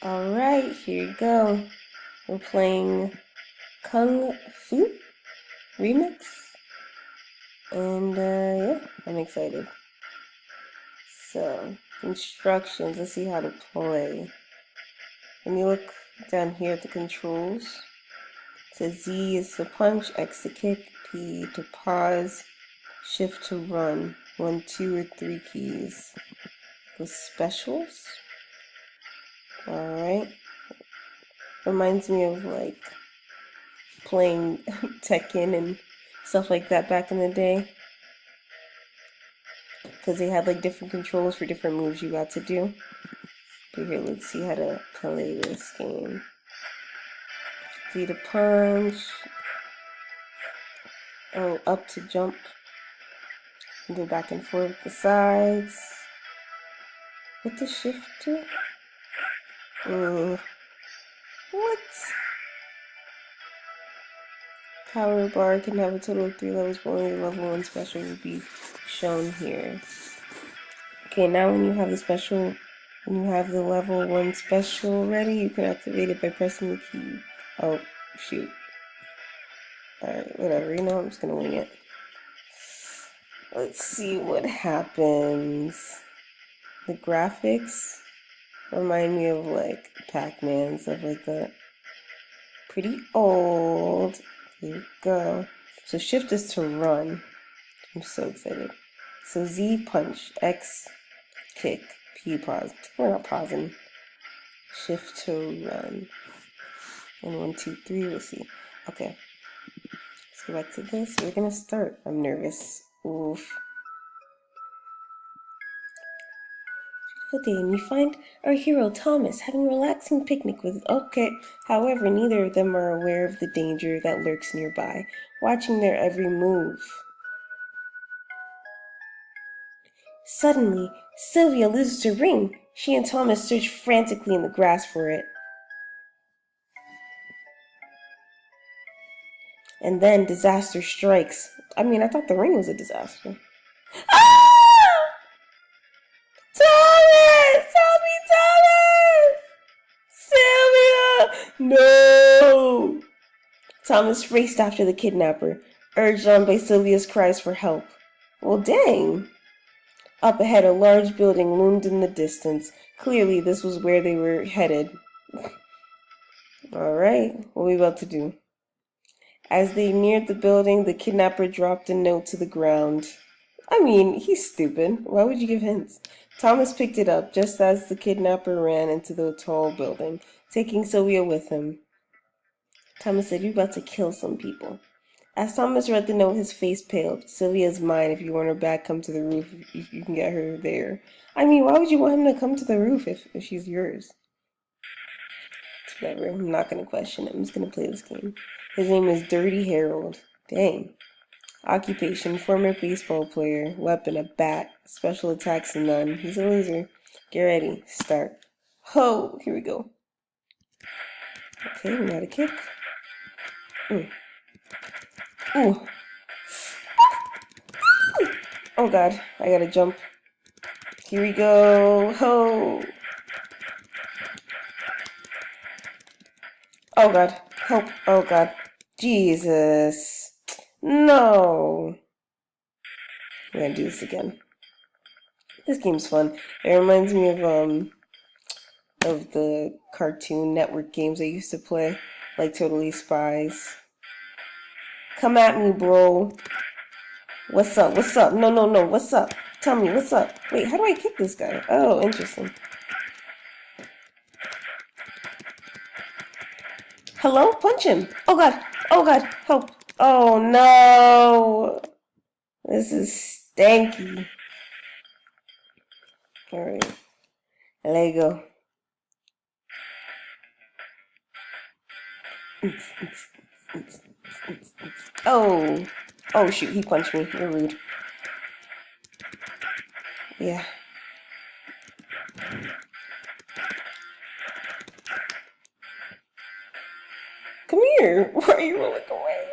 Alright, here you go. We're playing Kung Fu Remix. And yeah, I'm excited. So, instructions, let's see how to play. When you look down here at the controls, it says Z is to punch, X to kick, P to pause, Shift to run. 1, 2, or 3 keys. The specials. Alright. Reminds me of like playing Tekken and stuff like that back in the day. Because they had like different controls for different moves you got to do. But here, let's see how to play this game. Z to punch. Oh, up to jump. Go back and forth the sides. What the shift to? What? Power bar can have a total of 3 levels, but only level 1 special will be shown here. Okay, now when you have the level 1 special ready, you can activate it by pressing the key. Oh, shoot. Alright, whatever, I'm just gonna wing it. Let's see what happens. The graphics remind me of like Pac-Man, stuff like that. Pretty old. Here we go. So shift is to run. I'm so excited. So Z punch, X kick, P pause. We're not pausing. Shift to run. And 1, 2, 3, we'll see. Okay. Let's go back to this. We're gonna start. I'm nervous. Oof. Day, and we find our hero Thomas having a relaxing picnic with however, neither of them are aware of the danger that lurks nearby, watching their every move. Suddenly, Sylvia loses her ring. She and Thomas search frantically in the grass for it. And then disaster strikes. I thought the ring was a disaster. Ah! Thomas! Help me, Thomas! Sylvia! No! Thomas raced after the kidnapper, urged on by Sylvia's cries for help. Well, dang! Up ahead, a large building loomed in the distance. Clearly, this was where they were headed. Alright, what are we about to do? As they neared the building, the kidnapper dropped a note to the ground. He's stupid. Why would you give hints? Thomas picked it up just as the kidnapper ran into the tall building, taking Sylvia with him. Thomas said, "You're about to kill some people." As Thomas read the note, his face paled. "Sylvia's mine. If you want her back, come to the roof. You can get her there." Why would you want him to come to the roof if she's yours? It's whatever. I'm not going to question it. I'm just going to play this game. His name is Dirty Harold. Dang. Occupation, former baseball player. Weapon, a bat. Special attacks, none. He's a loser. Get ready. Start. Ho! Here we go. Okay, we got a kick. Ooh. Ooh. Oh god, I gotta jump. Here we go. Ho! Oh god, help. Oh god. Jesus. No. We're gonna do this again. This game's fun. It reminds me of the Cartoon Network games I used to play, like Totally Spies. Come at me, bro. What's up? What's up? No. What's up? Tell me, what's up? Wait, how do I kick this guy? Oh, interesting. Hello? Punch him. Oh god. Help. Oh no. This is stanky. Alright. Let go. Oh. Oh shoot, he punched me. You're rude. Yeah. Come here. Why are you rolling away?